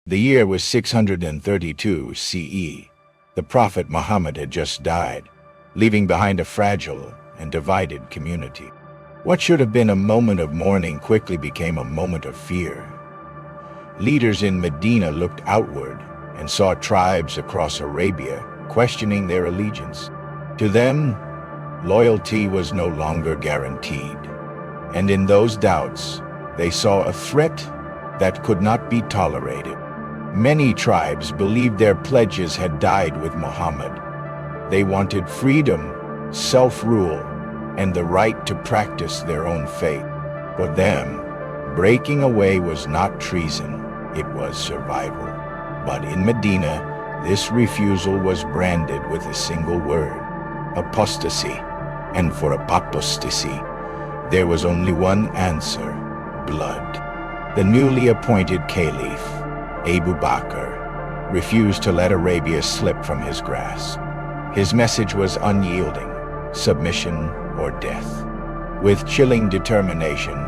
The year was 632 CE. The Prophet Muhammad had just died, leaving behind a fragile and divided community. What should have been a moment of mourning quickly became a moment of fear. Leaders in Medina looked outward and saw tribes across Arabia questioning their allegiance. To them, loyalty was no longer guaranteed, and in those doubts, they saw a threat that could not be tolerated. Many tribes believed their pledges had died with Muhammad. They wanted freedom, self-rule, and the right to practice their own faith. For them, breaking away was not treason, it was survival. But in Medina, this refusal was branded with a single word: apostasy. And for apostasy, there was only one answer: blood. The newly appointed caliph, Abu Bakr, refused to let Arabia slip from his grasp. His message was unyielding: submission or death. With chilling determination,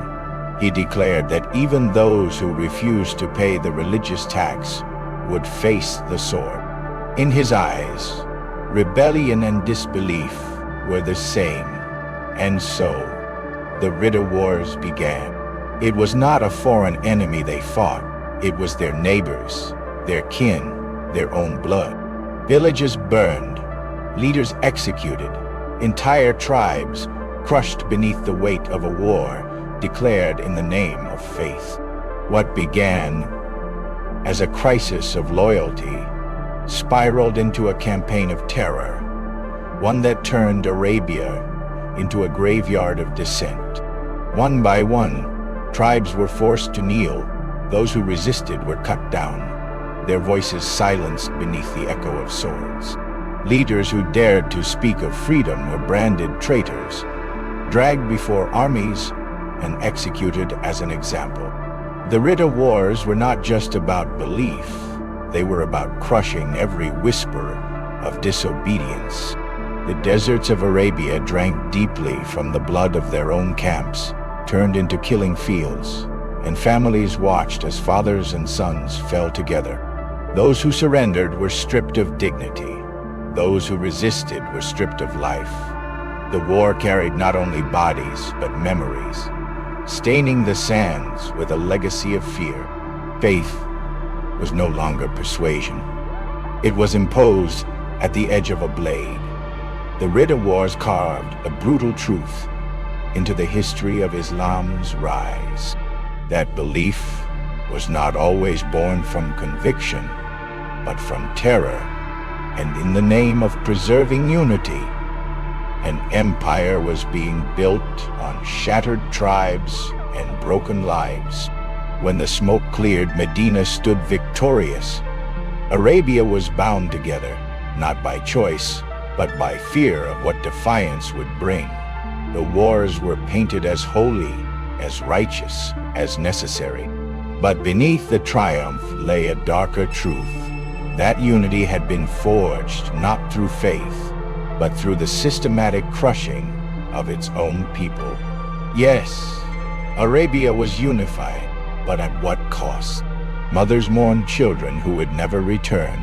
he declared that even those who refused to pay the religious tax would face the sword. In his eyes, rebellion and disbelief were the same, and so the Ridda Wars began. It was not a foreign enemy they fought. It was their neighbors, their kin, their own blood. Villages burned, leaders executed, entire tribes crushed beneath the weight of a war declared in the name of faith. What began as a crisis of loyalty spiraled into a campaign of terror, one that turned Arabia into a graveyard of dissent. One by one, tribes were forced to kneel. Those who resisted were cut down, their voices silenced beneath the echo of swords. Leaders who dared to speak of freedom were branded traitors, dragged before armies, and executed as an example. The Ridda Wars were not just about belief, they were about crushing every whisper of disobedience. The deserts of Arabia drank deeply from the blood of their own camps, turned into killing fields, and families watched as fathers and sons fell together. Those who surrendered were stripped of dignity. Those who resisted were stripped of life. The war carried not only bodies, but memories, staining the sands with a legacy of fear. Faith was no longer persuasion. It was imposed at the edge of a blade. The Ridda Wars carved a brutal truth into the history of Islam's rise. That belief was not always born from conviction, but from terror, and in the name of preserving unity, an empire was being built on shattered tribes and broken lives. When the smoke cleared, Medina stood victorious. Arabia was bound together, not by choice, but by fear of what defiance would bring. The wars were painted as holy, as righteous, as necessary. But beneath the triumph lay a darker truth. That unity had been forged not through faith, but through the systematic crushing of its own people. Yes, Arabia was unified, but at what cost? Mothers mourned children who would never return.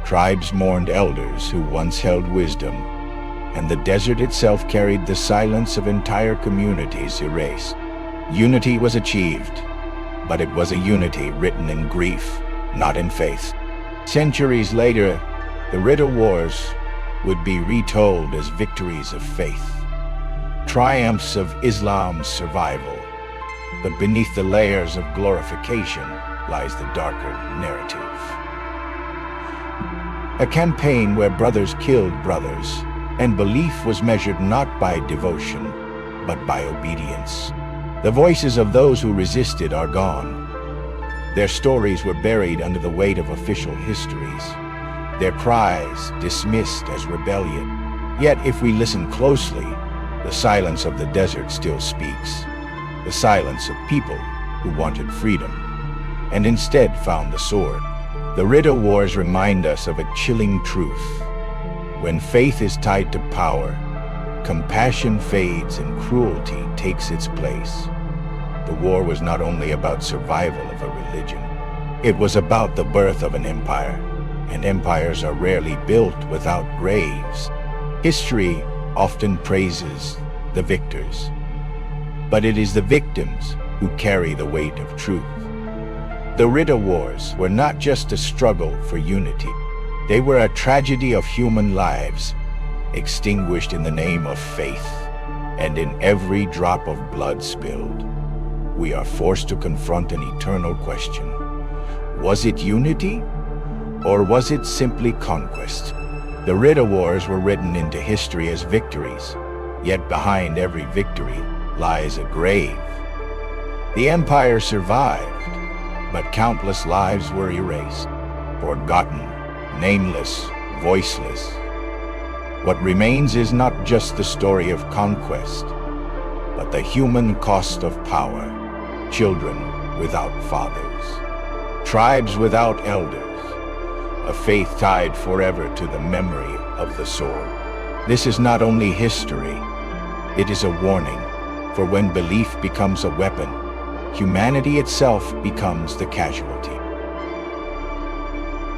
Tribes mourned elders who once held wisdom, and the desert itself carried the silence of entire communities erased. Unity was achieved, but it was a unity written in grief, not in faith. Centuries later, the Ridda Wars would be retold as victories of faith, triumphs of Islam's survival. But beneath the layers of glorification lies the darker narrative. A campaign where brothers killed brothers, and belief was measured not by devotion, but by obedience. The voices of those who resisted are gone. Their stories were buried under the weight of official histories, their cries dismissed as rebellion. Yet if we listen closely, the silence of the desert still speaks, the silence of people who wanted freedom, and instead found the sword. The Ridda Wars remind us of a chilling truth. When faith is tied to power, compassion fades and cruelty takes its place. The war was not only about survival of a religion, It was about the birth of an empire, and empires are rarely built without graves. History often praises the victors, but it is the victims who carry the weight of truth. The Ridda Wars were not just a struggle for unity. They were a tragedy of human lives, extinguished in the name of faith, and in every drop of blood spilled, we are forced to confront an eternal question. Was it unity, or was it simply conquest? The Ridda Wars were written into history as victories, yet behind every victory lies a grave. The empire survived, but countless lives were erased, forgotten, nameless, voiceless. What remains is not just the story of conquest, but the human cost of power. Children without fathers, tribes without elders, a faith tied forever to the memory of the sword. This is not only history, it is a warning, for when belief becomes a weapon, humanity itself becomes the casualty.